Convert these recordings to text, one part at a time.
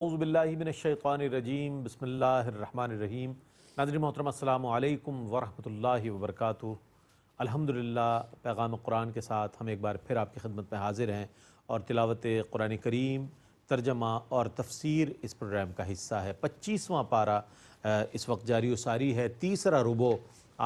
اعوذ باللہ من الشیطان الرجیم بسم اللہ الرحمن الرحیم۔ ناظرین محترم السلام علیکم ورحمۃ اللہ وبرکاتہ۔ الحمدللہ پیغام قرآن کے ساتھ ہم ایک بار پھر آپ کی خدمت میں حاضر ہیں اور تلاوت قرآن کریم، ترجمہ اور تفسیر اس پروگرام کا حصہ ہے۔ 25واں پارہ اس وقت جاری و ساری ہے، تیسرا ربع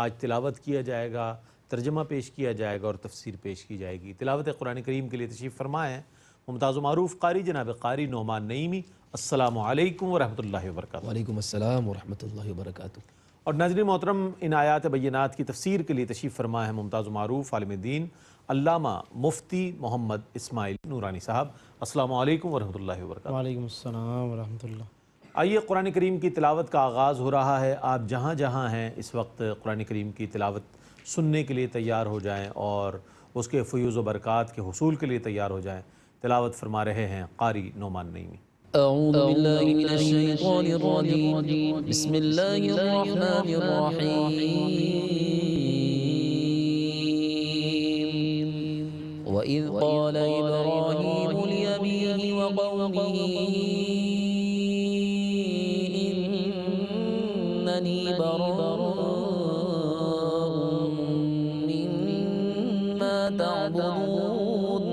آج تلاوت کیا جائے گا، ترجمہ پیش کیا جائے گا اور تفسیر پیش کی جائے گی۔ تلاوت قرآن کریم کے لیے تشریف فرمائیں ممتاز و معروف قاری جناب قاری نعمان نعیمی۔ السلام علیکم ورحمۃ اللہ وبرکاتہ۔ وعلیکم السلام ورحمۃ اللہ وبرکاتہ۔ اور ناظرین محترم، ان آیات بینات کی تفسیر کے لیے تشریف فرما ہے ممتاز و معروف عالم دین علامہ مفتی محمد اسماعیل نورانی صاحب۔ السلام علیکم ورحمۃ اللہ وبرکاتہ۔ وعلیکم السلام ورحمۃ اللہ۔ آئیے قرآن کریم کی تلاوت کا آغاز ہو رہا ہے۔ آپ جہاں جہاں ہیں اس وقت قرآن کریم کی تلاوت سننے کے لیے تیار ہو جائیں اور اس کے فیوز و برکات کے حصول کے لیے تیار ہو جائیں۔ تلاوت فرما رہے ہیں قاری نعمان نعیمی۔ اعوذ باللہ من الشیطان الرجیم، بسم اللہ الرحمن الرحیم۔ وَإِذْ قَالَ إِبْرَاهِيمُ لِأَبِيهِ وَقَوْمِهِ إِنَّنِي بَرَاءٌ مِّمَّا تَعْبُدُونَ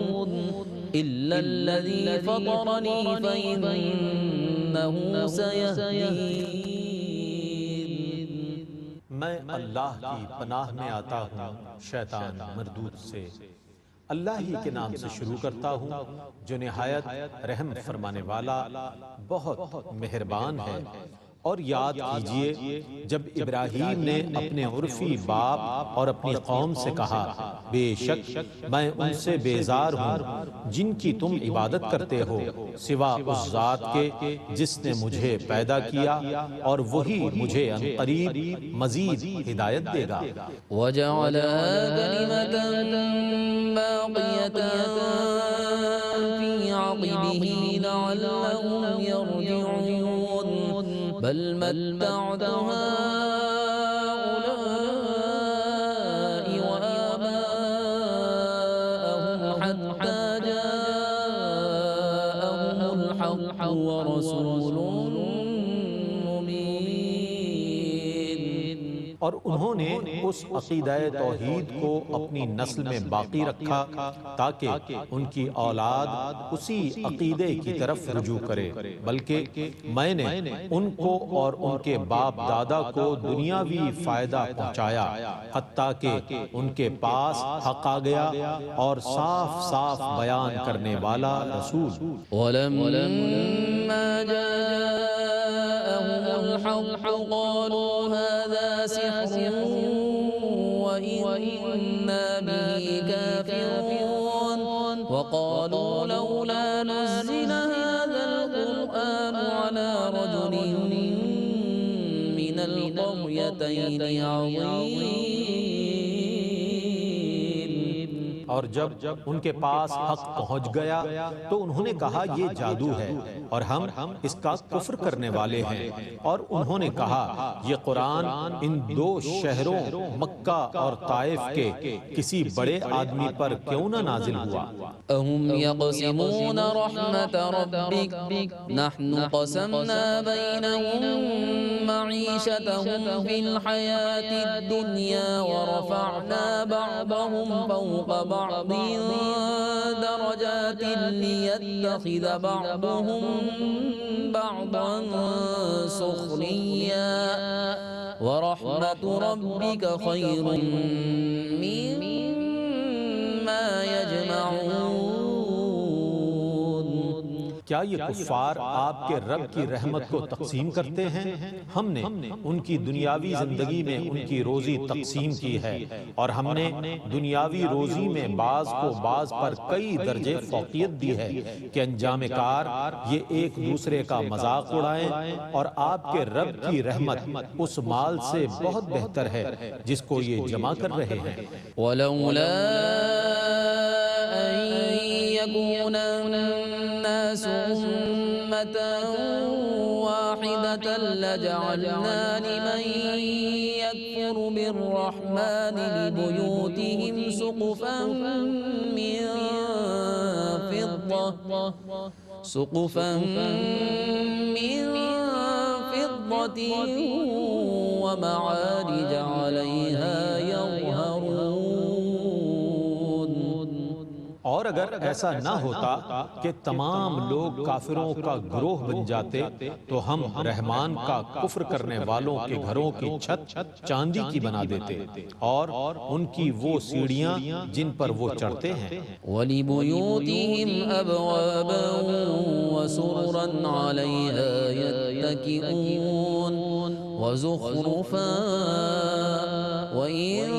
إِلَّا الَّذِي فَطَرَنِي فَإِنَّهُ سَيَهْدِينِ۔ میں اللہ کی پناہ میں آتا ہوں شیطان مردود سے۔ اللہ ہی کے نام سے شروع کرتا ہوں جو نہایت رحم فرمانے والا بہت مہربان ہے۔ اور یاد کیجئے جب ابراہیم نے اپنے عرفی باپ اور اپنی قوم سے کہا بے شک میں ان سے بیزار ہوں جن کی تم عبادت کرتے ہو سوا اس ذات کے جس نے مجھے پیدا کیا اور وہی مجھے عنقریب مزید ہدایت دے گا۔ وَجَعَلَهَا كَلِمَةً بَاقِيَةً فِي عَقِبِهِ لَعَلَّهُمْ يَرْجِعُونَ بل متعت هؤلاء وآباءهم حتى جاءهم الحق ورسول مبين۔ اور انہوں نے اس عقیدہ توحید کو اپنی نسل میں باقی رکھا تاکہ ان کی اولاد اسی عقیدے کی طرف رجوع کرے، بلکہ میں نے ان کو اور ان کے باپ دادا کو دنیاوی فائدہ پہنچایا حتیٰ کہ ان کے پاس حق آ گیا اور صاف صاف بیان کرنے والا رسول۔ وَلَمَّا جَاءَهُمُ الْحَقُّ قَالُوا هَذَا سِحْرٌ وَإِنَّا بِهِ كَافِرُونَ وَقَالُوا لَوْلَا نُزِّلَ هَذَا الْقُرْآنُ عَلَى رَجُلٍ مِّنَ الْقَرْيَتَيْنِ عَظِيمٍ۔ اور جب ان کے پاس حق پہنچ گیا تو انہوں نے کہا یہ جادو ہے اور ہم اس کا کفر کرنے والے ہیں، اور انہوں نے کہا یہ قرآن ان دو شہروں مکہ اور طائف کے کسی بڑے آدمی پر کیوں نہ نازل ہوا۔ اَهُمْ يَقْسِمُونَ رَحْمَةَ رَبِّكَ نَحْنُ قَسَمْنَا بَيْنَهُمْ مَعِيشَتَهُمْ فِي الْحَيَاةِ الدُّنْيَا وَرَفَعْنَا بَعْضَهُمْ فَوْقَ بَعْضٍ دَرَجَاتٍ لِيَتَّخِذَ بَعْضُهُمْ بَعْضًا سُخْرِيًّا وَرَحْمَةُ رَبِّكَ خَيْرٌ مِّمَّا يَجْمَعُونَ۔ کیا یہ کفار آپ کے رب کی رحمت کو تقسیم کرتے ہیں؟ ہم نے ان کی دنیاوی زندگی میں ان کی روزی تقسیم کی ہے اور ہم نے دنیاوی روزی میں بعض کو بعض پر کئی درجے فوقیت دی ہے کہ انجام کار یہ ایک دوسرے کا مذاق اڑائیں، اور آپ کے رب کی رحمت اس مال سے بہت بہتر ہے جس کو یہ جمع کر رہے ہیں۔ وَلَوْلَا أَن يَكُونَ النَّاسُ أُمَّةً وَاحِدَةً لَجَعَلْنَا لِمَن يَكْفُرُ بِالرَّحْمَنِ لِبُيُوتِهِمْ سُقُفًا مِّن فِضَّةٍ سقفا من فضة ومعارج عليها يظهرون. اور اگر ایسا نہ ہوتا کہ تمام لوگ کافروں کا گروہ بن جاتے تو ہم رحمان کا کفر کرنے والوں کے گھروں کی چھت چاندی کی بنا دیتے اور ان کی وہ سیڑھیاں جن پر وہ چڑھتے ہیں. وَلِبُيُوتِهِمْ أَبْوَابًا وَسُرُرًا عَلَيْهَا يَتَّكِئُونَ وَزُخْرُفًا وَإِن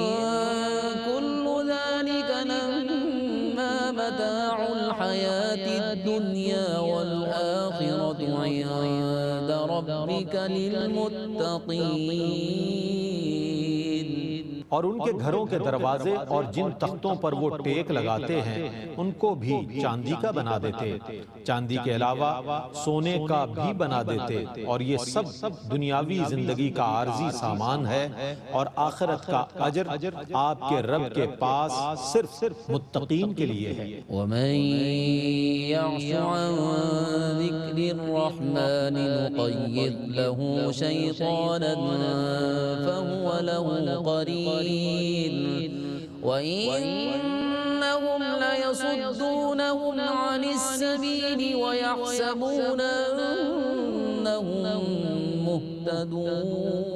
كُلُّ ذَلِكَ لَمَّا مَتَاعُ الْحَيَاةِ الدُّنْيَا وَالْآخِرَةُ عِندَ رَبِّكَ لِلْمُتَّقِينَ. اور ان کے گھروں کے دروازے اور جن تختوں پر وہ ٹیک لگاتے ہیں ان کو بھی چاندی کا بنا دیتے، چاندی کے علاوہ سونے کا بھی بنا دیتے، اور یہ سب دنیاوی زندگی کا عارضی سامان ہے، اور آخرت کا اجر آپ کے رب کے پاس صرف متقین کے لیے ہے. وَمَن يَعْشُ عَن ذِكْرِ الرَّحْمَنِ نُقَيِّضْ لَهُ شَيْطَانًا فَهُوَ لَهُ قَرِينٌ وَإِنَّهُمْ لَيَصُدُّونَهُمْ عَنِ السَّبِيلِ وَيَحْسَبُونَ أَنَّهُمْ مُهْتَدُونَ.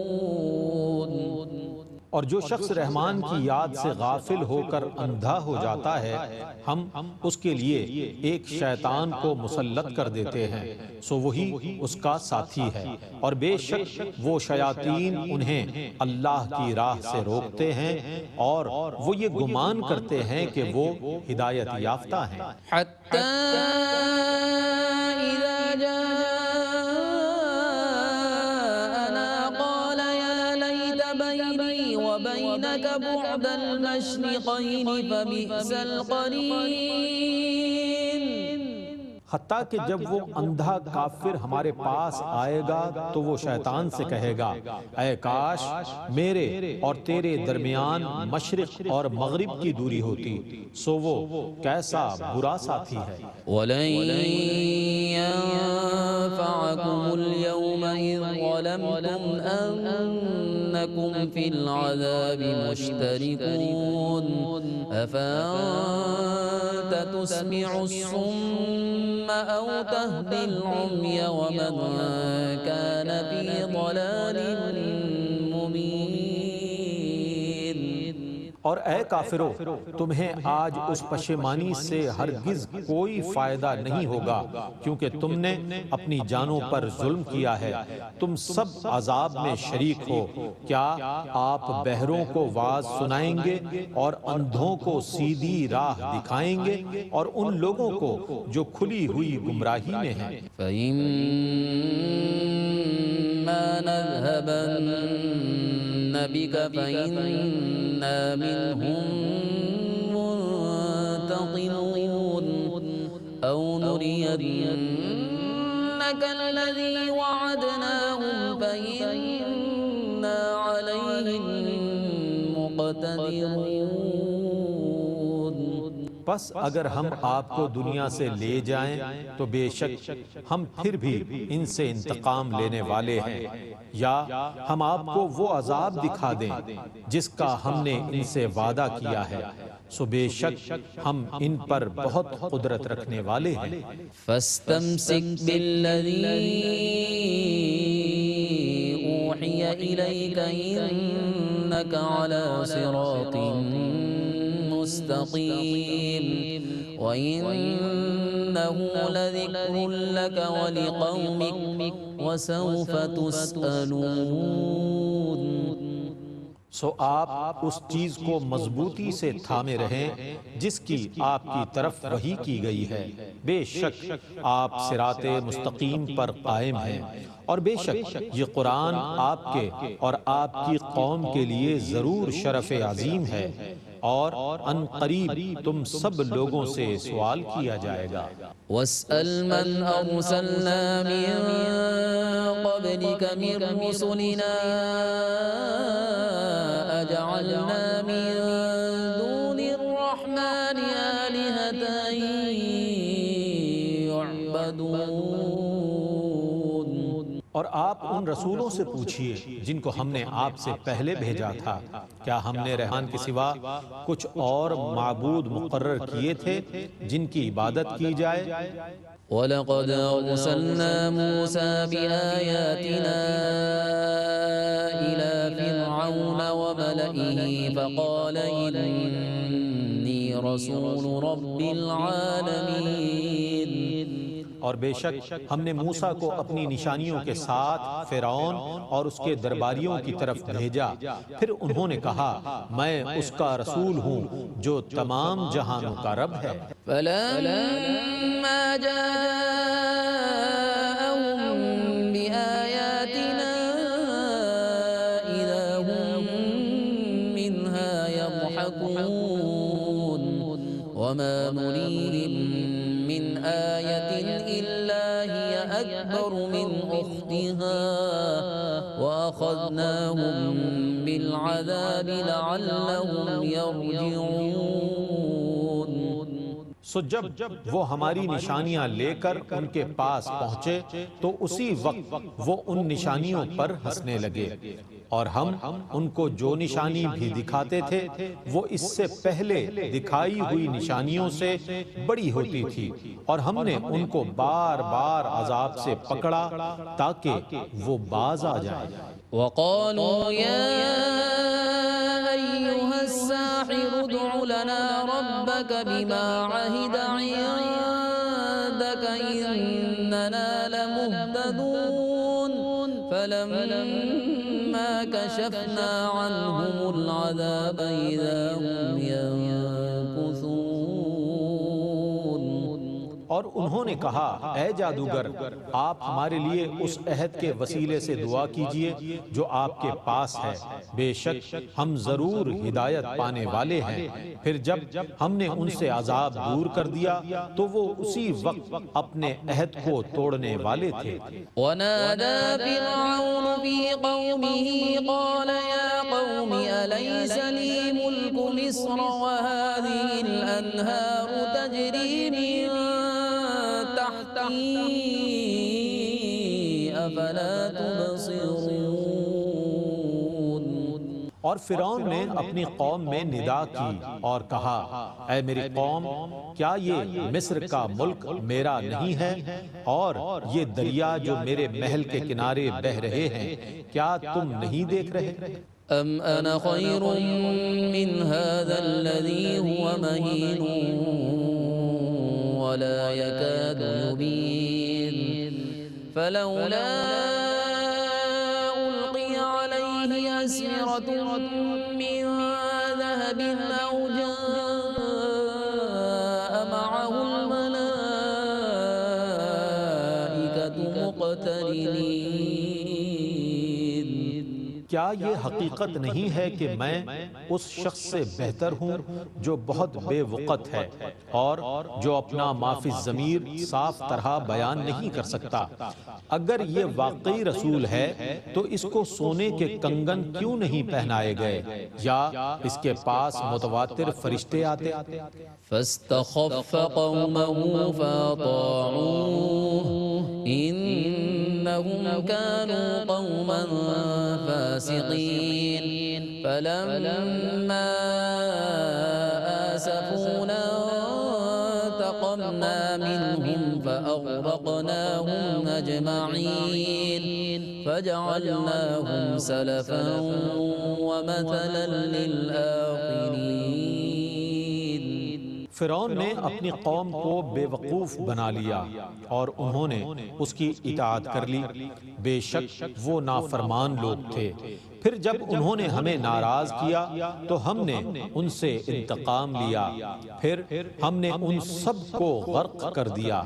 اور جو شخص رحمان کی یاد سے غافل ہو کر اندھا ہو جاتا ہے ہم اس کے لیے ایک شیطان کو مسلط کر دیتے ہیں سو وہی اس کا ساتھی ہے اور بے شک وہ شیاطین انہیں اللہ کی راہ سے روکتے ہیں اور وہ یہ گمان کرتے ہیں کہ وہ ہدایت یافتہ ہیں. حَتَّى إِذَا جَاءَنَا قَالَ يَا لَيْتَ بَيْنِي وَبَيْنَكَ بُعْدَ الْمَشْرِقَيْنِ فَبِئْسَ الْقَرِينُ. حتیٰ کہ جب وہ اندھا کافر ہمارے پاس آئے گا تو وہ شیطان سے کہے گا اے کاش میرے اور تیرے درمیان مشرق اور مغرب کی دوری ہوتی سو وہ کیسا برا ساتھی ہے. وَلَن يَنفَعَكُمُ الْيَوْمَ إِذْ ظَلَمْتُمْ أَنَّكُمْ فِي الْعَذَابِ مُشْتَرِكُونَ أَفَأَنْتَ تُسْمِعُ الصُّمَّ أَوْ تَهْدِي الْعُمْيَ وَمَنْ كَانَ فِي ضَلَالٍ مُبِينٍ. اور اے کافرو تمہیں آج اس پشیمانی سے ہرگز کوئی فائدہ نہیں ہوگا کیونکہ تم نے اپنی جانوں پر ظلم کیا ہے. تم سب عذاب میں شریک ہو. کیا آپ بہروں کو واعظ سنائیں گے اور اندھوں کو سیدھی راہ دکھائیں گے اور ان لوگوں کو جو کھلی ہوئی گمراہی میں ہیں. فَإِمَّا نَذْهَبَنَّ بِكَ فَإِنَّا مِنْهُمْ مُنْتَقِمُونَ أَوْ نُرِيَنَّكَ الَّذِي وَعَدْنَاهُمْ فَإِنَّا عَلَيْهِمْ مُقْتَدِرُونَ. پس اگر ہم آپ کو دنیا سے لے جائیں تو بے شک ہم پھر بھی ان سے انتقام لینے والے ہیں یا ہم آپ کو وہ عذاب دکھا دیں جس کا ہم نے ان سے وعدہ کیا ہے سو بے شک ہم ان پر بہت قدرت رکھنے والے ہیں. فَاسْتَمْسِكْ بِالَّذِي أُوحِيَ إِلَيْكَ إِنَّكَ عَلَى صِرَاطٍ مستقيم وإنه لذكر لك ولقومك وسوف تسألون. سو آپ اس چیز کو مضبوطی سے تھامے رہیں جس کی آپ کی طرف وحی کی گئی ہے. بے شک آپ صراط مستقیم پر قائم ہیں اور بے شک یہ قرآن آپ کے اور آپ کی قوم کے لیے ضرور شرف عظیم ہے اور ان قریب تم سب لوگوں سے سوال کیا جائے گا. وَاسْأَلْ مَنْ أَرْسَلْنَا مِن قَبْلِكَ مِن رُّسُلِنَا أَجَعَلْنَا مِن دُونِ الرَّحْمَنِ آلِهَةً يُعْبَدُونَ اور آپ ان رسولوں سے پوچھئے جن کو ہم نے آپ سے پہلے بھیجا تھا، کیا ہم نے رحمان کے سوا کچھ اور معبود مقرر کیے تھے جن کی عبادت کی جائے؟ وَلَقَدْ أَرْسَلْنَا مُوسَى بِآيَاتِنَا إِلَى فِرْعَوْنَ وَمَلَئِهِ فَقَالَ إِنِّي رَسُولُ رَبِّ الْعَالَمِينَ۔ اور بے شک ہم نے موسیٰ کو اپنی نشانیوں کے ساتھ فرعون اور اس کے درباریوں کی طرف بھیجا، پھر انہوں نے کہا میں اس کا رسول ہوں جو تمام جہانوں کا رب ہے۔ فَلَمَّا جَاءَهُم بِآيَاتِنَا إِذَا هُم مِّنْهَا يَضْحَكُونَ وَمَا نُرِيهِم مِّنْ آيَةٍ إِلَّا هِيَ أَكْبَرُ مِنْ أُخْتِهَا وَأَخَذْنَاهُم بِالْعَذَابِ لَعَلَّهُمْ يَرْجِعُونَ۔ سو جب وہ ہماری نشانیاں لے کر ان کے پاس پہنچے تو اسی وقت وہ ان نشانیوں پر ہنسنے لگے، اور ہم ان کو جو نشانی بھی دکھاتے تھے وہ اس سے پہلے دکھائی ہوئی نشانیوں سے بڑی ہوتی تھی، اور ہم نے ان کو بار بار عذاب سے پکڑا تاکہ وہ باز آ جائیں۔ وَقَالُوا يَا أَيُّهَا السَّاحِرُ ادْعُ لَنَا رَبَّكَ بِمَا عَهِدَ عِندَكَ إِنَّنَا لَمُهْتَدُونَ فَلَمَّا كَشَفْنَا عَنْهُمُ الْعَذَابَ إِذَا هُمْ يَنكُثُونَ۔ اور انہوں نے کہا اے جادوگر آپ ہمارے لیے اس عہد کے وسیلے سے دعا کیجئے جو آپ کے پاس ہے، بے شک ہم ضرور ہدایت پانے والے ہیں۔ پھر جب ہم نے ان سے عذاب دور کر دیا تو وہ اسی وقت اپنے عہد کو توڑنے والے تھے۔ وَنَادَى فِرْعَوْنُ فِي قَوْمِهِ قَالَ يَا قَوْمِ أَلَيْسَ لِي مُلْكُ مِصْرَ وَهَٰذِهِ الْأَنْهَارُ تَجْرِي مِن تَحْتِي أَفَلَا تُبْصِرُونَ۔ اور فرعون نے اپنی قوم میں ندا کی اور کہا اے میری قوم، کیا یہ مصر کا ملک میرا نہیں ہے، اور یہ دریا جو میرے محل کے کنارے بہہ رہے ہیں کیا تم نہیں دیکھ رہے؟ أَمْ أَنَا خَيْرٌ مِّنْ هَٰذَا الَّذِي هُوَ مَهِينٌ وَلَا يَكَادُ يُبِينُ فَلَوْلَا أُلْقِيَ عَلَيْهِ أَسْوِرَةٌ مِّن ذَهَبٍ أَوْ جَاءَ مَعَهُ الْمَلَائِكَةُ مُقْتَرِنِينَ۔ کیا یہ حقیقت نہیں ہے کہ میں اس شخص سے بہتر ہوں جو بہت بے وقت ہے اور جو اپنا ما فی الضمیر صاف طرح بیان نہیں کر سکتا؟ اگر یہ واقعی رسول ہے تو اس کو سونے کے کنگن کیوں نہیں پہنائے گئے یا اس کے پاس متواتر فرشتے آتے؟ فاستخف قومه فأطاعوه إنهم كانوا قوما فاسقين فلما آسفونا انتقمنا منهم فأغرقناهم أجمعين فجعلناهم سلفا ومثلا للآخرين۔ فرعون نے اپنی قوم کو بے وقوف بنا لیا اور انہوں نے اس کی اطاعت کر لی، بے شک وہ نافرمان لوگ تھے۔ پھر جب انہوں نے ہمیں ناراض کیا تو ہم نے ان سے انتقام لیا، پھر ہم نے ان سب کو غرق کر دیا،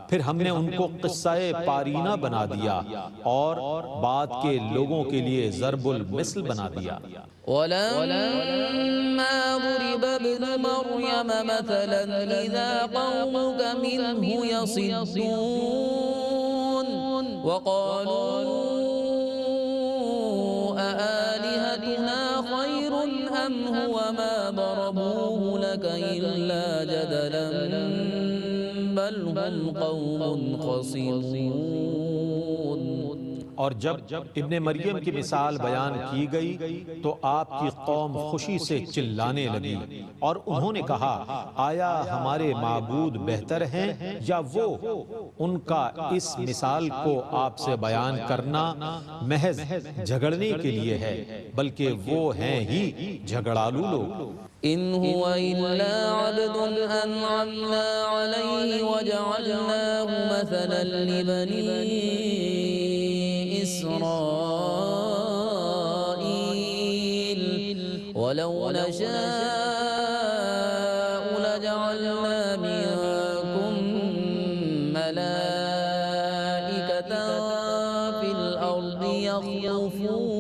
پھر ہم نے ان کو قصہ پارینہ بنا دیا اور بعد کے لوگوں کے لیے ضرب المثل بنا دیا۔ وَلَمَّا ضُرِبَ ابْنُ مَرْيَمَ مَثَلًا إِذَا قَوْمُكَ مِنْهُ يَصِدُّونَ وَقَالُوا أَآلِهَتُنَا خَيْرٌ أَمْ هُوَ مَا ضَرَبُوهُ لَكَ إِلَّا جَدَلًا بَلْ هُمْ قَوْمٌ خَصِمُونَ۔ اور جب ابن مریم کی مثال بیان کی گئی تو آپ کی قوم خوشی سے چلانے لگی اور انہوں نے کہا آیا ہمارے معبود بہتر ہیں یا وہ؟ ان کا اس مثال کو آپ سے بیان کرنا محض جھگڑنے کے لیے ہے، بلکہ وہ ہیں ہی جھگڑالو لوگ۔ إن هو إلا عبد أنعمنا عليه وجعلناه مثلا لبني إسرائيل ولو نشاء لجعلنا منكم ملائكة في الأرض يخلفون۔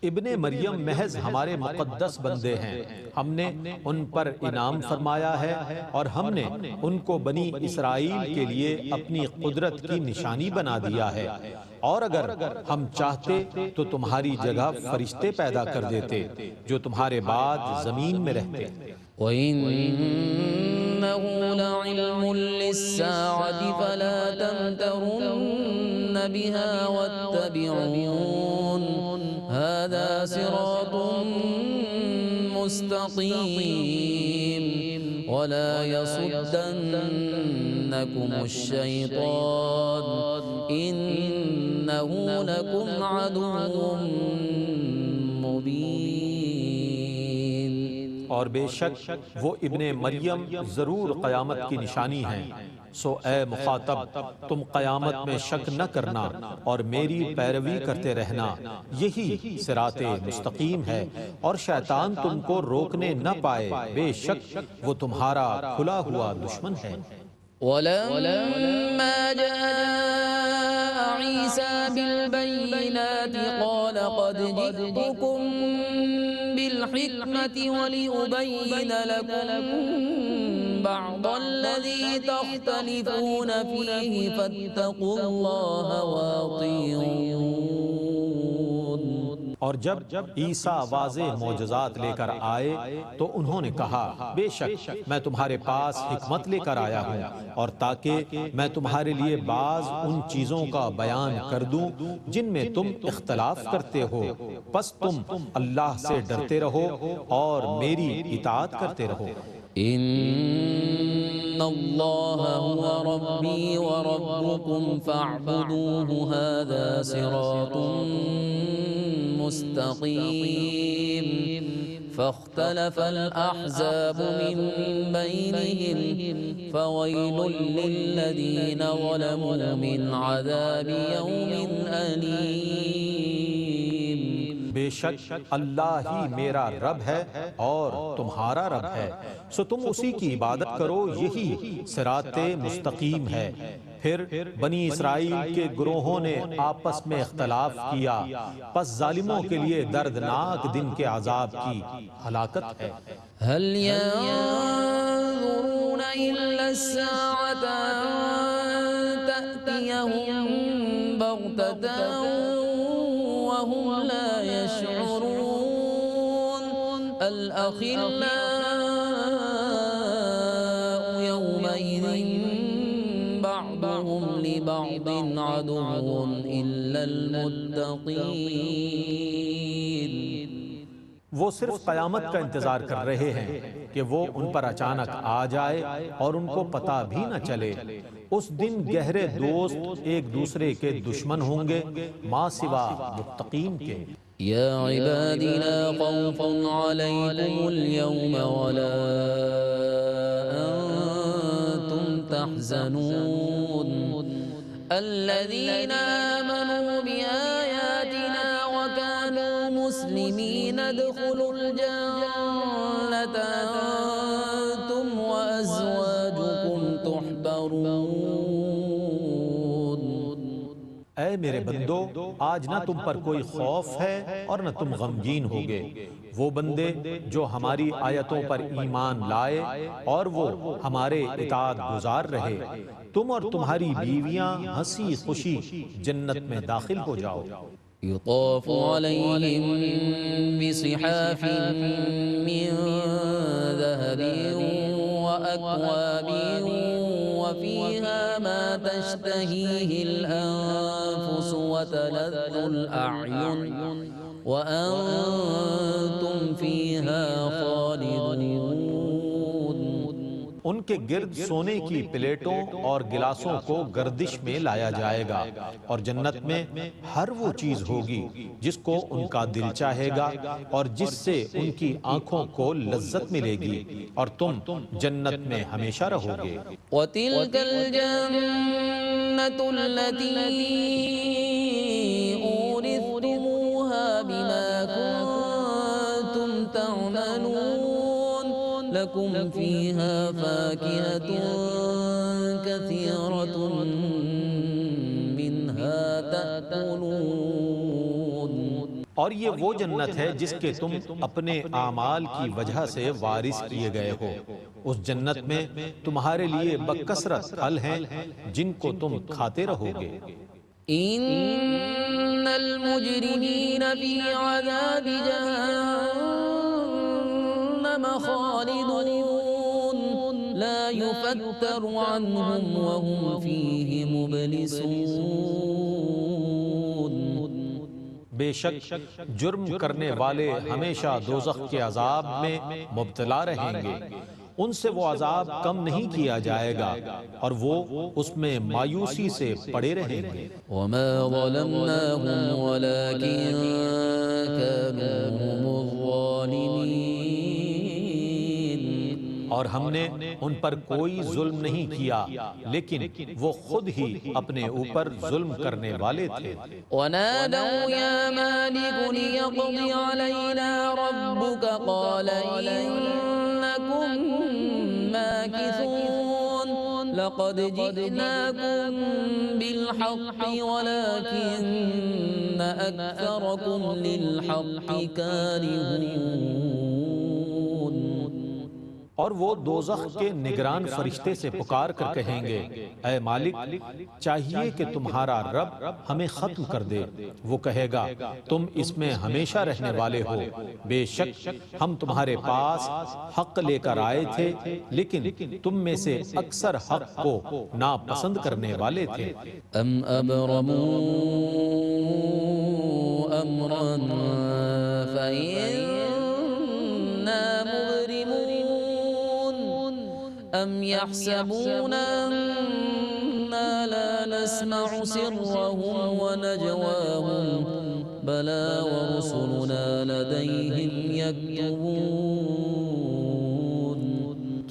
ابن مریم محض ہمارے مقدس بندے ہیں، ہم نے ان پر انعام فرمایا ہے اور ہم نے ان کو بنی اسرائیل کے لیے اپنی قدرت کی نشانی بنا دیا ہے، اور اگر ہم چاہتے تو تمہاری جگہ فرشتے پیدا کر دیتے جو تمہارے بعد زمین میں رہتے۔ وَإِنَّهُ لَعِلْمٌ لِلسَّاعَةِ فَلَا تَمْتَرُنَّ بِهَا وَاتَّبِعُونِ هَذَا صِرَاطٌ مُسْتَقِيمٌ وَلَا يَصُدَّنَّكُمُ الشَّيْطَانُ إِنَّهُ لَكُمْ عَدُوٌّ مُبِينٌ۔ اور بے شک وہ ابن مریم ضرور قیامت کی نشانی ہیں، سو اے مخاطب تم قیامت میں شک نہ کرنا اور میری پیروی کرتے رہنا، یہی صراط مستقیم ہے، اور شیطان تم کو روکنے نہ پائے، بے شک وہ تمہارا کھلا ہوا دشمن ہے۔ وَلَمَّا جَاءَ عِيسَى بِالْبَيِّنَاتِ قَالَ قَدْ جِئْتُكُم بِالْحِكْمَةِ وَلِأُبَيِّنَ لَكُم بَعْضَ الَّذِي تَخْتَلِفُونَ فِيهِ فَاتَّقُوا اللَّهَ وَأَطِيعُونِ۔ اور جب عیسیٰ واضح معجزات لے کر آئے تو انہوں نے کہا بے شک میں تمہارے پاس حکمت لے کر آیا ہوں، اور تاکہ میں تمہارے لیے بعض ان چیزوں کا بیان کر دوں جن میں تم اختلاف کرتے ہو، پس تم اللہ سے ڈرتے رہو اور میری اطاعت کرتے رہو۔ إِنَّ اللَّهَ هُوَ رَبِّي وَرَبُّكُمْ فَاعْبُدُوهُ هَذَا صِرَاطٌ مُسْتَقِيمٌ فَاخْتَلَفَ الْأَحْزَابُ مِنْ بَيْنِهِمْ فَوَيْلٌ لِلَّذِينَ ظَلَمُوا مِنْ عَذَابِ يَوْمٍ أَلِيمٍ۔ بے شک اللہ ہی میرا رب ہے اور تمہارا رب ہے، سو تم اسی کی عبادت کرو، یہی صراط مستقیم ہے۔ پھر بنی اسرائیل کے گروہوں نے آپس میں اختلاف کیا، پس ظالموں کے لیے دردناک دن کے عذاب کی ہلاکت ہے۔ هل ينظرون إلا الساعة أن تأتيهم بغتة وهم لا يشعرون الأخلاء يومئذ بعضهم لبعض عدو إلا المتقين۔ وہ صرف قیامت کا انتظار کر رہے ہیں کہ وہ ان پر اچانک آ جائے اور ان کو پتہ بھی نہ چلے۔ اس دن گہرے دوست ایک دوسرے کے دشمن ہوں گے ما سوا متقین کے۔ یا عباد لا خوف علیکم اليوم ولا انتم تحزنون الذین آمنوا بآیاتنا وكانوا مسلمین ادخلوا الجنة انتم وازواجکم تحبرون۔ اے میرے بندو، آج نہ تم پر کوئی خوف ہے اور نہ تم غمگین ہوگے، وہ بندے جو ہماری آیتوں پر ایمان لائے اور وہ ہمارے اطاعت گزار رہے، تم اور تمہاری بیویاں ہنسی خوشی جنت میں داخل ہو جاؤ۔ يطاف عليهم بصحاف من ذهب وأكواب وفيها ما تشتهيه الأنفس وتلذ الأعين وأنتم فيها خالدون. ان کے گرد سونے کی پلیٹوں اور گلاسوں کو گردش میں لایا جائے گا، اور جنت میں ہر وہ چیز ہوگی جس کو ان کا دل چاہے گا اور جس سے ان کی آنکھوں کو لذت ملے گی، اور تم جنت میں ہمیشہ رہو گے. وتلك الجنة التي أورثتموها بما كنتم تعملون لكم فيها فاكهة كثيرة منها تأكلون. اور یہ وہ جنت ہے جس کے تم اپنے اعمال کی وجہ سے وارث کیے گئے ہو. اس جنت میں تمہارے لیے بکثرت پھل ہیں جن کو تم کھاتے رہو گے. إن المجرمين في عذاب جهنم خالدون لا يفتر عنهم وهم فيه مبلسون. بے شک جرم کرنے والے ہمیشہ دوزخ کے عذاب میں مبتلا رہیں گے، ان سے وہ عذاب کم نہیں کیا جائے گا اور وہ اس میں مایوسی سے پڑے رہیں گے. وما ظلمناهم ولكن كانوا هم الظالمين. اور ہم نے ان پر کوئی ظلم نہیں کیا لیکن وہ خود ہی اپنے اوپر ظلم کرنے والے تھے. ونادوا يا مالك ليقض علينا ربك قال إنكم ماكثون لقد جئناكم بالحق ولكن أكثركم للحق كارهون. اور وہ دوزخ کے نگران فرشتے سے پکار کر کہیں گے، اے مالک چاہیے کہ تمہارا رب ہمیں ختم کر دے. وہ کہے گا تم اس میں ہمیشہ رہنے والے ہو، بے شک ہم تمہارے پاس حق لے کر آئے تھے لیکن تم میں سے اکثر حق کو ناپسند کرنے والے تھے. ام ابرموا امرا فإنا مبرمون ام يحسبون أننا لا نسمع سرهم ونجواهم بلى ورسلنا لديهم يكتبون.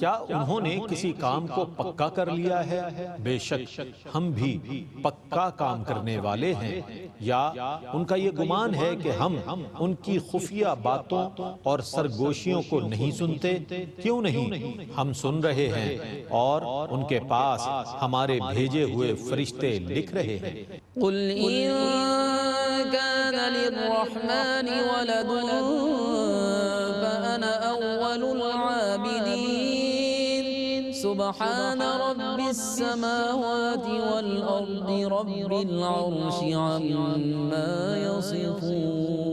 کیا انہوں نے کسی کام کو پکا کر لیا ہے؟ بے شک ہم بھی پکا کام کرنے والے ہیں. یا ان کا یہ گمان ہے کہ ہم ان کی خفیہ باتوں اور سرگوشیوں کو نہیں سنتے؟ کیوں نہیں، ہم سن رہے ہیں اور ان کے پاس ہمارے بھیجے ہوئے فرشتے لکھ رہے ہیں. قل إن كان للرحمن ولد فأنا أول العابدين سبحان رب السماوات والأرض رب العرش عما يصفون.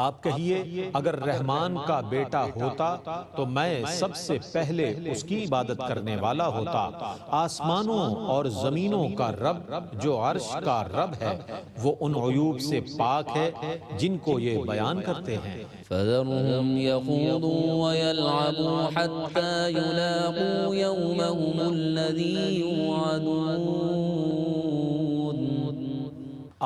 آپ کہیے اگر رحمان کا بیٹا ہوتا تو میں سب سے پہلے اس کی عبادت کرنے والا ہوتا. آسمانوں اور زمینوں کا رب جو عرش کا رب ہے وہ ان عیوب سے پاک ہے جن کو یہ بیان کرتے ہیں. فذرهم يخوضوا ويلعبوا حتى يلاقوا يومهم الذي يوعدون.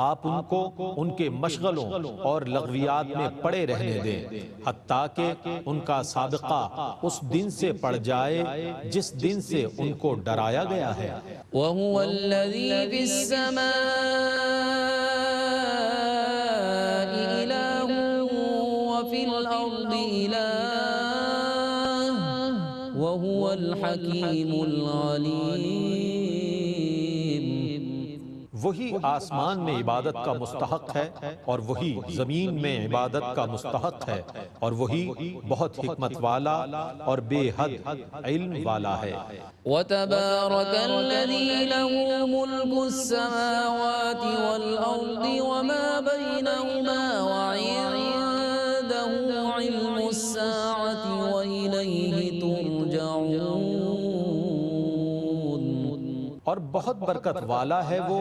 آپ ان کو ان کے مشغلوں اور لغویات میں پڑے رہنے دیں حتیٰ کہ ان کا سابقہ اس دن سے پڑ جائے جس دن سے ان کو ڈرایا گیا ہے. وهو الذي في السماء إله وفي الأرض إله وهو الحكيم العليم. وہی آسمان میں عبادت کا مستحق ہے اور وہی زمین میں عبادت کا مستحق ہے اور وہی بہت حکمت والا اور بے حد علم والا ہے. وتبارك الذي له ملك السماوات والأرض وما بينهما وعنده علم الساعة وإليه ترجعون. اور بہت برکت والا ہے وہ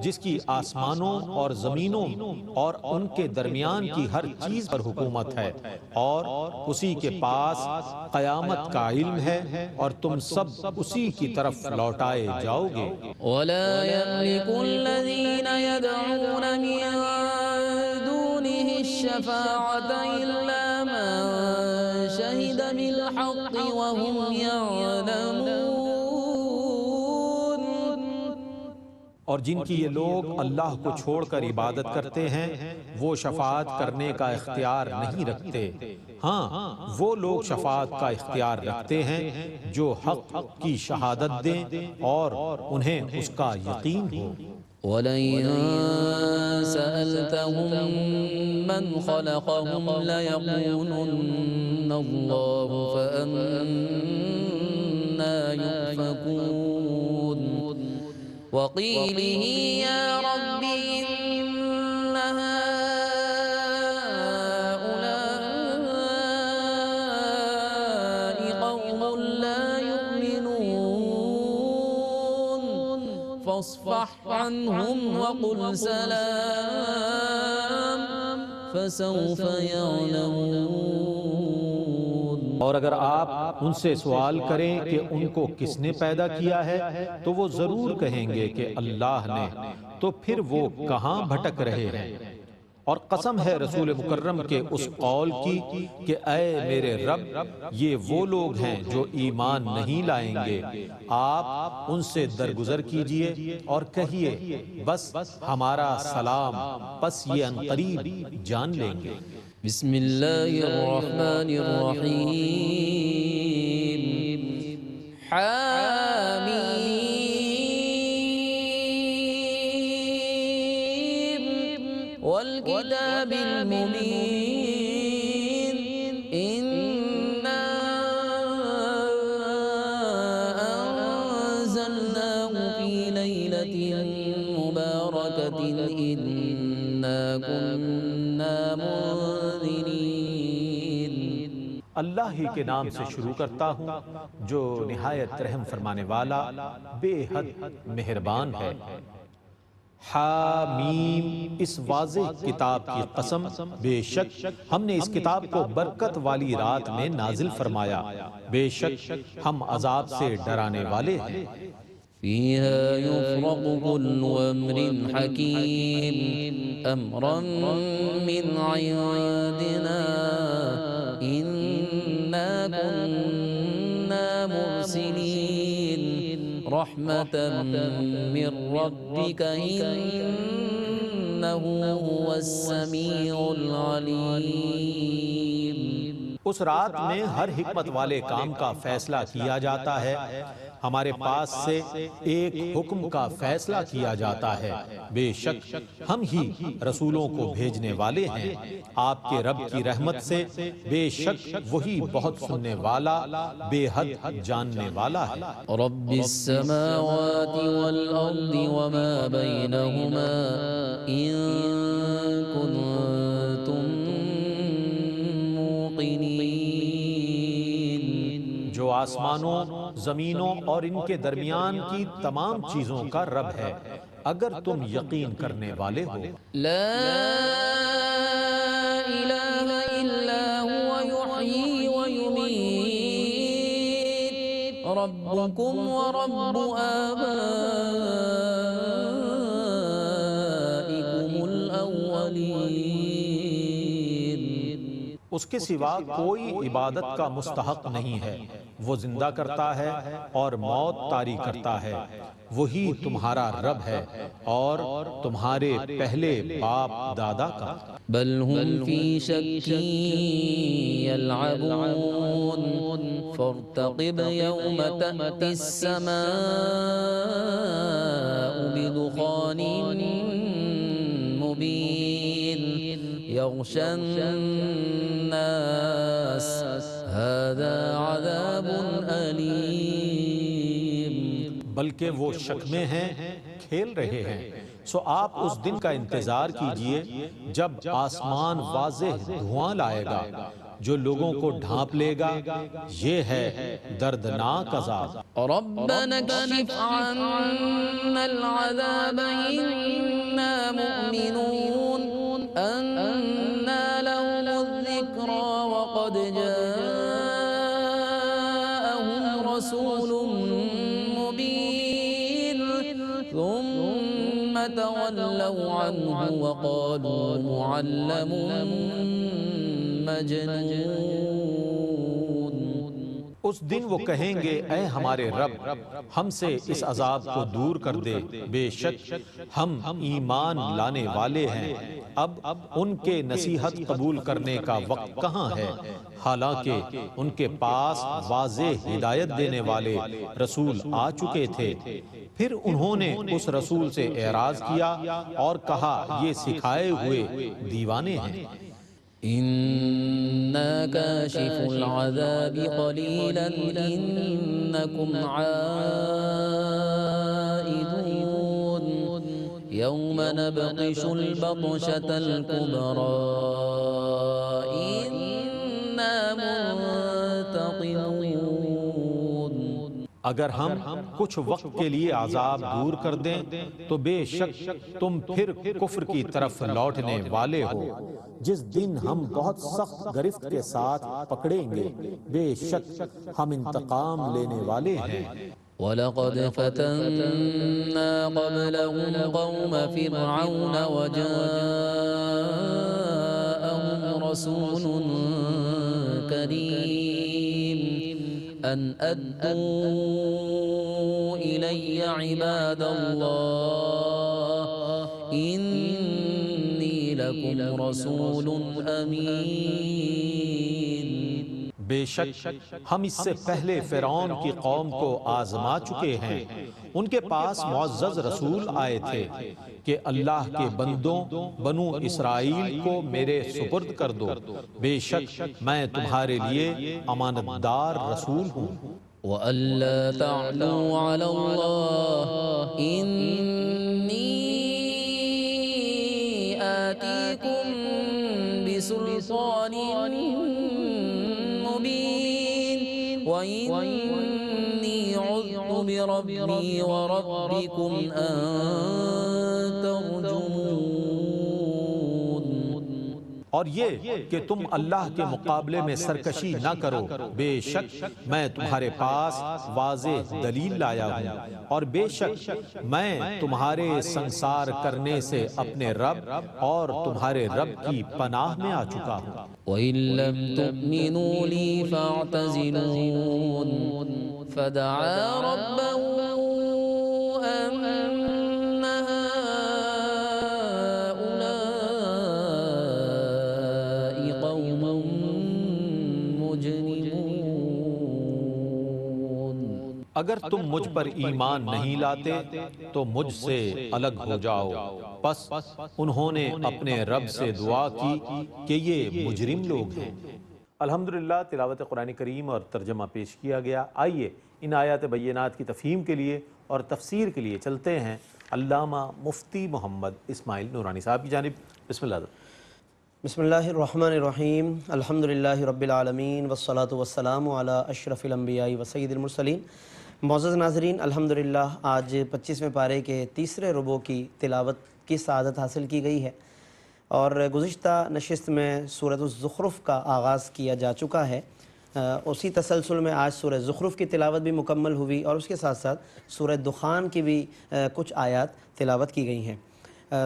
جس کی آسمانوں اور زمینوں اور ان کے درمیان کی ہر چیز پر حکومت ہے، اور اسی کے پاس قیامت کا علم ہے، اور تم سب اسی کی طرف لوٹائے جاؤ گے۔ ولا يملك الذين يدعون من دونه الشفاعة إلا من شهد بالحق وهم يعلمون۔ اور جن کی یہ لوگ اللہ کو چھوڑ کر عبادت کرتے ہیں وہ شفاعت کرنے کا اختیار نہیں رکھتے، ہاں وہ لوگ شفاعت کا اختیار رکھتے ہیں جو حق کی شہادت دیں اور انہیں اس کا یقین ہو۔ وَلَئِن سَأَلْتَهُم مَّنْ خَلَقَهُمْ لَيَقُولُنَّ اللَّهُ فَأَنَّىٰ يُؤْفَكُونَ۔ وَقِيلِهِ يَا رَبِّ إِنَّ هَٰؤُلَاءِ قَوْمٌ لَّا يُؤْمِنُونَ فَاصْفَحْ عَنْهُمْ وَقُلْ سَلَامٌ فَسَوْفَ يَعْلَمُونَ۔ اور اگر آپ ان سے سوال کریں کہ ان کو کس نے پیدا کیا ہے تو وہ ضرور کہیں گے کہ اللہ نے، تو پھر وہ کہاں بھٹک رہے ہیں۔ اور قسم ہے رسول مکرم کے اس قول کی کہ اے میرے رب، یہ وہ لوگ ہیں جو ایمان نہیں لائیں گے، آپ ان سے درگزر کیجئے اور کہیے بس ہمارا سلام، پس یہ عنقریب جان لیں گے۔ بسم اللہ الرحمن الرحیم۔ حامیم والکتاب المبین انا انزلناه فی لیلۃ مبارکۃ انا كنا اللہ ہی کے نام سے شروع کرتا ہوں جو نہایت رحم فرمانے والا بے حد مہربان ہے۔ حامیم، اس واضح کتاب کی قسم، بے شک ہم نے اس کتاب کو برکت والی رات میں نازل فرمایا، بے شک ہم عذاب سے ڈرانے والے ہیں۔ فيها يفرق كل أمر حكيم أمرا من عندنا إنا كنا مرسلين رحمة من ربك إنه هو السميع العليم۔ اس رات میں ہر حکمت والے کام کا فیصلہ کیا جاتا ہے، ہمارے پاس سے ایک حکم کا فیصلہ کیا جاتا ہے، بے شک ہم ہی رسولوں کو بھیجنے والے ہیں آپ کے رب کی رحمت سے، بے شک وہی بہت سننے والا بے حد جاننے والا ہے۔ رب السماوات والأرض وما بينهما إن كنتم موقنين۔ جو آسمانوں، زمینوں اور ان کے درمیان کی تمام چیزوں کا رب ہے، اگر تم یقین کرنے والے ہو۔ لا إله إلا هو يحيي ويميت ربكم ورب آبائكم الأولين۔ اس کے سوا کوئی عبادت کا مستحق نہیں ہے، وہ زندہ کرتا ہے اور موت طاری کرتا ہے، وہی تمہارا رب ہے اور تمہارے پہلے باپ دادا کا۔ بل هم في شك يلعبون فارتقب يوم تأتي السماء بدخان مبين يغشى الناس هذا عذاب أليم۔ بلکہ وہ شک میں ہیں، کھیل رہے ہیں، سو آپ اس دن کا انتظار کیجئے جب آسمان واضح دھواں لائے گا جو لوگوں کو ڈھانپ لے گا، یہ ہے دردناک عذاب۔ ربنا اكشف عنا العذاب إنا مؤمنون أنى لهم الذكرى وقد جاءهم رسول مبين ثم تولوا عنه وقالوا معلم مجنون۔ اس دن وہ کہیں گے اے ہمارے رب، ہم سے اس عذاب کو دور کر دے، بے شک ہم ایمان لانے والے ہیں۔ اب ان کے نصیحت قبول کرنے کا وقت کہاں ہے، حالانکہ ان کے پاس واضح ہدایت دینے والے رسول آ چکے تھے۔ پھر انہوں نے اس رسول سے اعراض کیا اور کہا یہ سکھائے ہوئے دیوانے ہیں۔ إنا كاشف العذاب قليلا إنكم عائدون يوم نبطش البطشة الكبرى إنا منتقمون۔ اگر ہم کچھ وقت کے لیے عذاب دور کر دیں تو بے شک تم پھر کفر کی طرف لوٹنے والے ہو، جس دن ہم بہت سخت گرفت کے ساتھ پکڑیں گے، بے شک ہم انتقام لینے والے ہیں۔ وَلَقَدْ فَتَنَّا قَبْلَهُمْ قَوْمَ فِرْعَوْنَ وَجَاءَهُمْ رَسُولٌ كَرِيمٌ أَنْ أَدُّوا إِلَيَّ عِبَادَ اللَّهِ إِنِّي لَكُمْ رَسُولٌ أَمِينٌ۔ بے شک ہم اس سے پہلے فرعون کی قوم کو آزما چکے ہیں، ان کے پاس معزز رسول آئے تھے کہ اللہ کے بندوں بنو اسرائیل کو میرے سپرد کر دو، بے شک میں تمہارے لیے امانت دار رسول ہوں۔ وَأَلَّا تَعْلُوا عَلَى اللَّهِ إِنِّي آتِيكُم بِسُلْطَانٍ مُّبِينٍ وَإِنِّي عُذْتُ بِرَبِّي وَرَبِّكُمْ أَن تَرْجُمُونِ۔ اور یہ کہ تم اللہ کے مقابلے میں سرکشی نہ کرو، بے شک میں تمہارے پاس واضح دلیل لایا ہوں، اور بے شک میں تمہارے سنسار کرنے سے اپنے رب اور تمہارے رب کی پناہ میں آ چکا ہوں۔ وَإِن لَّمْ تُؤْمِنُوا لِي فَاعْتَزِلُونِ۔ فَدَعَا رَبَّهُ أَنَّ هَٰؤُلَاءِ قَوْمٌ مُّجْرِمُونَ۔ اگر تم مجھ پر ایمان نہیں لاتے تو مجھ سے الگ ہو جاؤ۔ پس انہوں نے اپنے رب سے دعا کی کہ یہ مجرم لوگ ہیں۔ الحمدللہ تلاوت قرآن کریم اور ترجمہ پیش کیا گیا۔ آئیے ان آیات بینات کی تفہیم کے لیے اور تفسیر کے لیے چلتے ہیں علامہ مفتی محمد اسماعیل نورانی صاحب کی جانب۔ بسم اللہ۔ بسم اللہ الرحمن الرحیم، الحمدللہ رب العالمین والصلاة والسلام علی اشرف الانبیاء وسید المرسلین۔ معزز ناظرین، الحمدللہ آج 25ویں پارے کے تیسرے ربع کی تلاوت کی سعادت حاصل کی گئی ہے، اور گزشتہ نشست میں سورۃ الزخرف کا آغاز کیا جا چکا ہے۔ اسی تسلسل میں آج سورہ زخرف کی تلاوت بھی مکمل ہوئی، اور اس کے ساتھ ساتھ سورہ دخان کی بھی کچھ آیات تلاوت کی گئی ہیں۔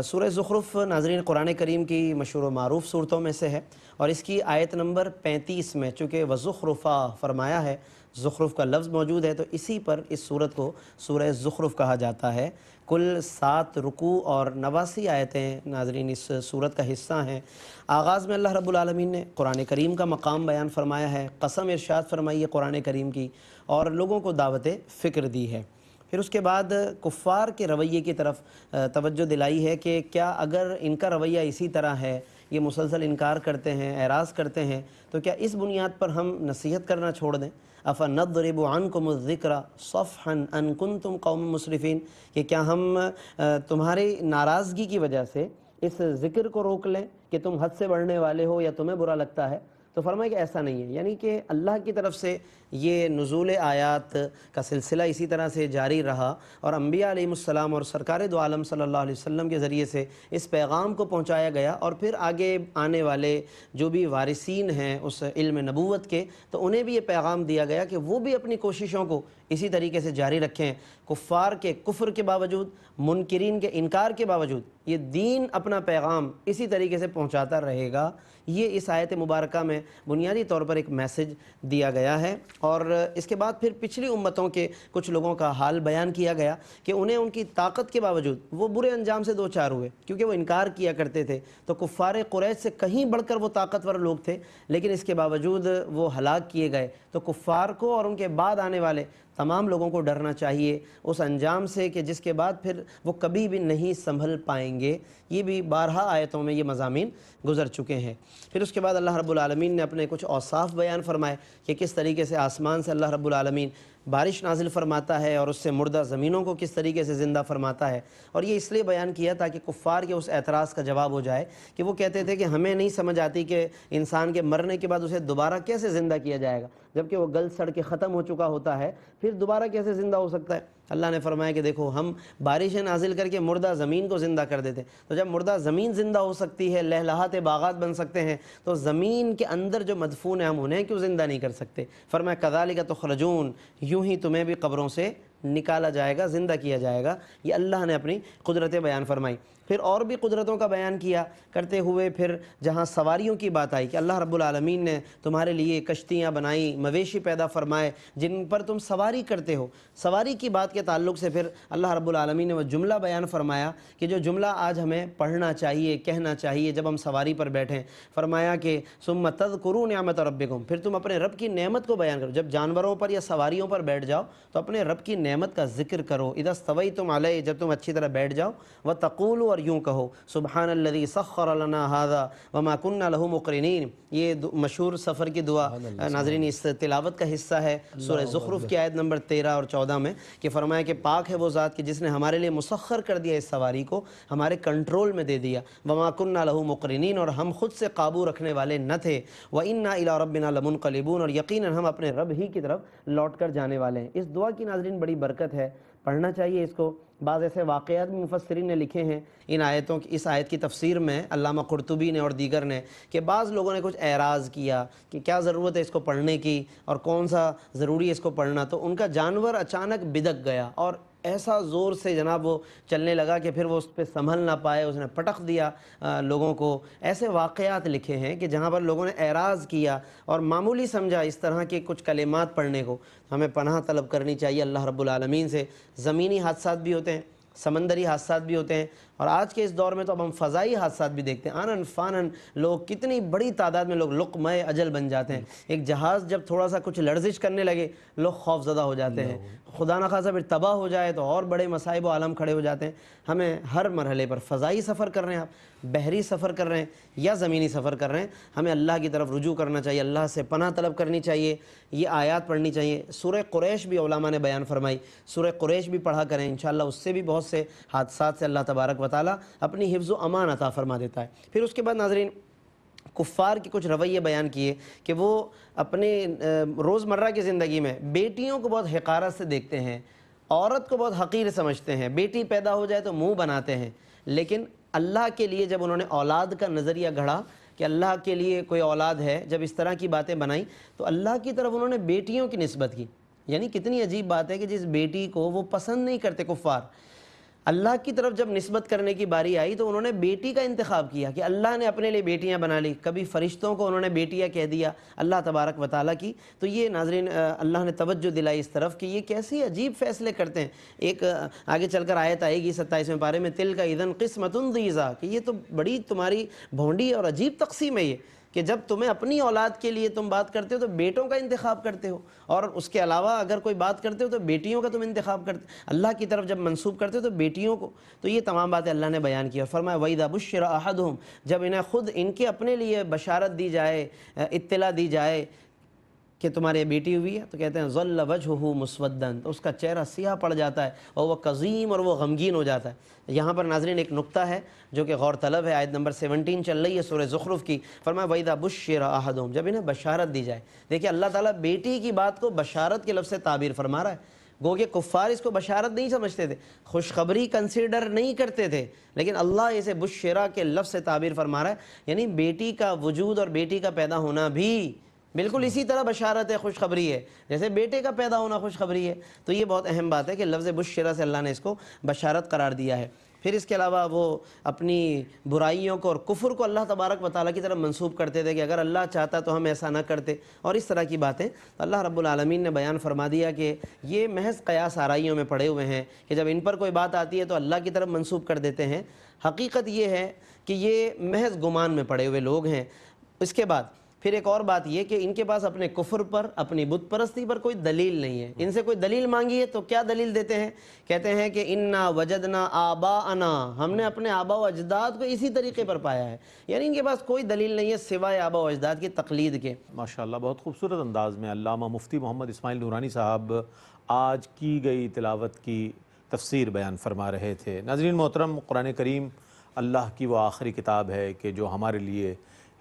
سورہ زخرف ناظرین قرآن کریم کی مشہور و معروف صورتوں میں سے ہے، اور اس کی آیت نمبر 35 میں چونکہ وزخرفا فرمایا ہے، زخرف کا لفظ موجود ہے، تو اسی پر اس صورت کو سورہ زخرف کہا جاتا ہے۔ کل 7 رکوع اور 89 آیتیں ناظرین اس صورت کا حصہ ہیں۔ آغاز میں اللہ رب العالمین نے قرآن کریم کا مقام بیان فرمایا ہے، قسم ارشاد فرمائی ہے قرآن کریم کی، اور لوگوں کو دعوت فکر دی ہے۔ پھر اس کے بعد کفار کے رویے کی طرف توجہ دلائی ہے کہ کیا اگر ان کا رویہ اسی طرح ہے، یہ مسلسل انکار کرتے ہیں، اعراض کرتے ہیں، تو کیا اس بنیاد پر ہم نصیحت کرنا چھوڑ دیں؟ أَفَنَضْرِبُ عَنْكُمُ الذِّكْرَ صَفْحًا أَن كُنْتُمْ قَوْمًا مُسْرِفِينَ، کہ کیا ہم تمہاری ناراضگی کی وجہ سے اس ذکر کو روک لیں کہ تم حد سے بڑھنے والے ہو یا تمہیں برا لگتا ہے؟ تو فرمایا کہ ایسا نہیں ہے، یعنی کہ اللہ کی طرف سے یہ نزول آیات کا سلسلہ اسی طرح سے جاری رہا، اور انبیاء علیہ السلام اور سرکار دو عالم صلی اللہ علیہ وسلم کے ذریعے سے اس پیغام کو پہنچایا گیا، اور پھر آگے آنے والے جو بھی وارثین ہیں اس علم نبوت کے، تو انہیں بھی یہ پیغام دیا گیا کہ وہ بھی اپنی کوششوں کو اسی طریقے سے جاری رکھیں، کفار کے کفر کے باوجود، منکرین کے انکار کے باوجود یہ دین اپنا پیغام اسی طریقے سے پہنچاتا رہے گا۔ یہ اس آیت مبارکہ میں بنیادی طور پر ایک میسج دیا گیا ہے، اور اس کے بعد پھر پچھلی امتوں کے کچھ لوگوں کا حال بیان کیا گیا کہ انہیں ان کی طاقت کے باوجود وہ برے انجام سے دوچار ہوئے، کیونکہ وہ انکار کیا کرتے تھے، تو کفار قریش سے کہیں بڑھ کر وہ طاقتور لوگ تھے، لیکن اس کے باوجود وہ ہلاک کیے گئے۔ تو کفار کو اور ان کے بعد آنے والے تمام لوگوں کو ڈرنا چاہیے اس انجام سے کہ جس کے بعد پھر وہ کبھی بھی نہیں سنبھل پائیں گے۔ یہ بھی بارہا آیتوں میں یہ مضامین گزر چکے ہیں۔ پھر اس کے بعد اللہ رب العالمین نے اپنے کچھ اوصاف بیان فرمائے کہ کس طریقے سے آسمان سے اللہ رب العالمین بارش نازل فرماتا ہے اور اس سے مردہ زمینوں کو کس طریقے سے زندہ فرماتا ہے، اور یہ اس لیے بیان کیا تاکہ کفار کے اس اعتراض کا جواب ہو جائے کہ وہ کہتے تھے کہ ہمیں نہیں سمجھ آتی کہ انسان کے مرنے کے بعد اسے دوبارہ کیسے زندہ کیا جائے گا، جبکہ وہ گل سڑ کے ختم ہو چکا ہوتا ہے، پھر دوبارہ کیسے زندہ ہو سکتا ہے؟ اللہ نے فرمایا کہ دیکھو ہم بارشیں نازل کر کے مردہ زمین کو زندہ کر دیتے، تو جب مردہ زمین زندہ ہو سکتی ہے، لہلہاتے باغات بن سکتے ہیں، تو زمین کے اندر جو مدفون ہیں ہم انہیں کیوں زندہ نہیں کر سکتے؟ فرمایا کذالک تخرجون، یوں ہی تمہیں بھی قبروں سے نکالا جائے گا، زندہ کیا جائے گا۔ یہ اللہ نے اپنی قدرتیں بیان فرمائی۔ پھر اور بھی قدرتوں کا بیان کیا کرتے ہوئے پھر جہاں سواریوں کی بات آئی کہ اللہ رب العالمین نے تمہارے لیے کشتیاں بنائیں، مویشی پیدا فرمائے جن پر تم سواری کرتے ہو، سواری کی بات کے تعلق سے پھر اللہ رب العالمین نے وہ جملہ بیان فرمایا کہ جو جملہ آج ہمیں پڑھنا چاہیے، کہنا چاہیے جب ہم سواری پر بیٹھیں۔ فرمایا کہ ثم تذکروا نعمت ربکم، پھر تم اپنے رب کی نعمت کو بیان کرو، جب جانوروں پر یا سواریوں پر بیٹھ جاؤ تو اپنے رب کی نعمت کا ذکر کرو۔ اذا استویتم علیہ، جب تم اچھی طرح بیٹھ جاؤ، وتقولوا، اور یوں کہو سبحان الذی سخر لنا ھذا وما كنا له مقرنین۔ یہ مشہور سفر کی دعا ناظرین اس تلاوت کا حصہ ہے سورہ زخرف کی آیت نمبر 13 اور 14 میں، کہ فرمایا کہ پاک ہے وہ ذات کہ جس نے ہمارے لیے مسخر کر دیا اس سواری کو، ہمارے کنٹرول میں دے دیا، وما كنا له مقرنین، اور ہم خود سے قابو رکھنے والے نہ تھے، وإنا إلى ربنا لمنقلبون، اور یقیناً ہم اپنے رب ہی کی طرف لوٹ کر جانے والے ہیں۔ اس دعا کی ناظرین بڑی برکت ہے، پڑھنا چاہیے اس کو۔ بعض ایسے واقعات بھی مفسرین نے لکھے ہیں ان آیتوں کی، اس آیت کی تفسیر میں علامہ قرطبی نے اور دیگر نے، کہ بعض لوگوں نے کچھ اعراض کیا کہ کیا ضرورت ہے اس کو پڑھنے کی اور کون سا ضروری ہے اس کو پڑھنا، تو ان کا جانور اچانک بدک گیا اور ایسا زور سے جناب وہ چلنے لگا کہ پھر وہ اس پہ سنبھل نہ پائے، اس نے پٹخ دیا لوگوں کو۔ ایسے واقعات لکھے ہیں کہ جہاں پر لوگوں نے اعراض کیا اور معمولی سمجھا اس طرح کے کچھ کلمات پڑھنے کو۔ ہمیں پناہ طلب کرنی چاہیے اللہ رب العالمین سے۔ زمینی حادثات بھی ہوتے ہیں، سمندری حادثات بھی ہوتے ہیں، اور آج کے اس دور میں تو اب ہم فضائی حادثات بھی دیکھتے ہیں۔ آنن فانن لوگ، کتنی بڑی تعداد میں لوگ لقمہ اجل بن جاتے ہیں۔ ایک جہاز جب تھوڑا سا کچھ لرزش کرنے لگے لوگ خوف زدہ ہو جاتے ہیں، خدا نخواستہ پھر تباہ ہو جائے تو اور بڑے مصائب و عالم کھڑے ہو جاتے ہیں۔ ہمیں ہر مرحلے پر، فضائی سفر کر رہے ہیں آپ، بحری سفر کر رہے ہیں یا زمینی سفر کر رہے ہیں، ہمیں اللہ کی طرف رجوع کرنا چاہیے، اللہ سے پناہ طلب کرنی چاہیے، یہ آیات پڑھنی چاہیے۔ سورہ قریش بھی علماء نے بیان فرمائی، سورہ قریش بھی پڑھا کریں، انشاءاللہ اس سے بھی بہت سے حادثات سے اللہ تبارک و تعالیٰ اپنی حفظ و امان عطا فرما دیتا ہے۔ پھر اس کے بعد ناظرین کفار کے کچھ رویے بیان کیے کہ وہ اپنے روزمرہ کی زندگی میں بیٹیوں کو بہت حقارت سے دیکھتے ہیں، عورت کو بہت حقیر سمجھتے ہیں، بیٹی پیدا ہو جائے تو منہ بناتے ہیں، لیکن اللہ کے لیے جب انہوں نے اولاد کا نظریہ گھڑا کہ اللہ کے لیے کوئی اولاد ہے، جب اس طرح کی باتیں بنائیں تو اللہ کی طرف انہوں نے بیٹیوں کی نسبت کی۔ یعنی کتنی عجیب بات ہے کہ جس بیٹی کو وہ پسند نہیں کرتے کفار، اللہ کی طرف جب نسبت کرنے کی باری آئی تو انہوں نے بیٹی کا انتخاب کیا کہ اللہ نے اپنے لیے بیٹیاں بنا لی، کبھی فرشتوں کو انہوں نے بیٹیاں کہہ دیا اللہ تبارک و تعالیٰ کی۔ تو یہ ناظرین اللہ نے توجہ دلائی اس طرف کہ یہ کیسی عجیب فیصلے کرتے ہیں۔ ایک آگے چل کر آیت آئے گی 27ویں پارے میں، تلک اذن قسمۃ ضیزیٰ، کہ یہ تو بڑی تمہاری بھونڈی اور عجیب تقسیم ہے یہ، کہ جب تمہیں اپنی اولاد کے لیے تم بات کرتے ہو تو بیٹوں کا انتخاب کرتے ہو، اور اس کے علاوہ اگر کوئی بات کرتے ہو تو بیٹیوں کا تم انتخاب کرتے، اللہ کی طرف جب منسوب کرتے ہو تو بیٹیوں کو۔ تو یہ تمام باتیں اللہ نے بیان کی اور فرمایا وَإِذَا بُشِّرَ أَحَدُهُمْ، جب انہیں خود ان کے اپنے لیے بشارت دی جائے، اطلاع دی جائے کہ تمہاری بیٹی ہوئی ہے؟ تو کہتے ہیں ظل وجہہ مسودن، تو اس کا چہرہ سیاہ پڑ جاتا ہے اور وہ قزیم اور وہ غمگین ہو جاتا ہے۔ یہاں پر ناظرین ایک نقطہ ہے جو کہ غور طلب ہے، آیت نمبر 17 چل رہی ہے سورہ زخرف کی، فرمایا وَإِذَا بُشِّرَ أَحَدُهُمْ، جب انہیں بشارت دی جائے۔ دیکھیں اللہ تعالیٰ بیٹی کی بات کو بشارت کے لفظ سے تعبیر فرما رہا ہے، گو کہ کفار اس کو بشارت نہیں سمجھتے تھے، خوشخبری کنسیڈر نہیں کرتے تھے، لیکن اللہ اسے بشرا کے لفظ سے تعبیر فرما رہا ہے، یعنی بیٹی کا وجود اور بیٹی کا پیدا ہونا بھی بالکل اسی طرح بشارت ہے، خوشخبری ہے، جیسے بیٹے کا پیدا ہونا خوشخبری ہے۔ تو یہ بہت اہم بات ہے کہ لفظ بشرا سے اللہ نے اس کو بشارت قرار دیا ہے۔ پھر اس کے علاوہ وہ اپنی برائیوں کو اور کفر کو اللہ تبارک و تعالیٰ کی طرف منسوب کرتے تھے کہ اگر اللہ چاہتا تو ہم ایسا نہ کرتے، اور اس طرح کی باتیں اللہ رب العالمین نے بیان فرما دیا کہ یہ محض قیاس آرائیوں میں پڑے ہوئے ہیں کہ جب ان پر کوئی بات آتی ہے تو اللہ کی طرف منسوب کر دیتے ہیں۔ حقیقت یہ ہے کہ یہ محض گمان میں پڑے ہوئے لوگ ہیں۔ اس کے بعد پھر ایک اور بات یہ کہ ان کے پاس اپنے کفر پر، اپنی بت پرستی پر کوئی دلیل نہیں ہے۔ ان سے کوئی دلیل مانگی ہے تو کیا دلیل دیتے ہیں؟ کہتے ہیں کہ انا وجدنا آباءنا، ہم نے اپنے آبا و اجداد کو اسی طریقے پر پایا ہے، یعنی ان کے پاس کوئی دلیل نہیں ہے سوائے آبا و اجداد کی تقلید کے۔ ماشاءاللہ بہت خوبصورت انداز میں علامہ مفتی محمد اسماعیل نورانی صاحب آج کی گئی تلاوت کی تفسیر بیان فرما رہے تھے۔ ناظرین محترم، قرآن کریم اللہ کی وہ آخری کتاب ہے کہ جو ہمارے لیے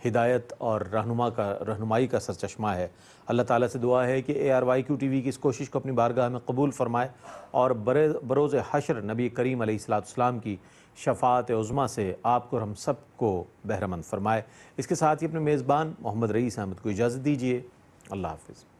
ہدایت اور رہنمائی کا سرچشمہ ہے۔ اللہ تعالیٰ سے دعا ہے کہ ARYQ TV کی اس کوشش کو اپنی بارگاہ میں قبول فرمائے اور بروز حشر نبی کریم علیہ السلام کی شفاعت عظمیٰ سے آپ کو اور ہم سب کو بہرہ مند فرمائے۔ اس کے ساتھ ہی اپنے میزبان محمد رئیس احمد کو اجازت دیجیے۔ اللہ حافظ۔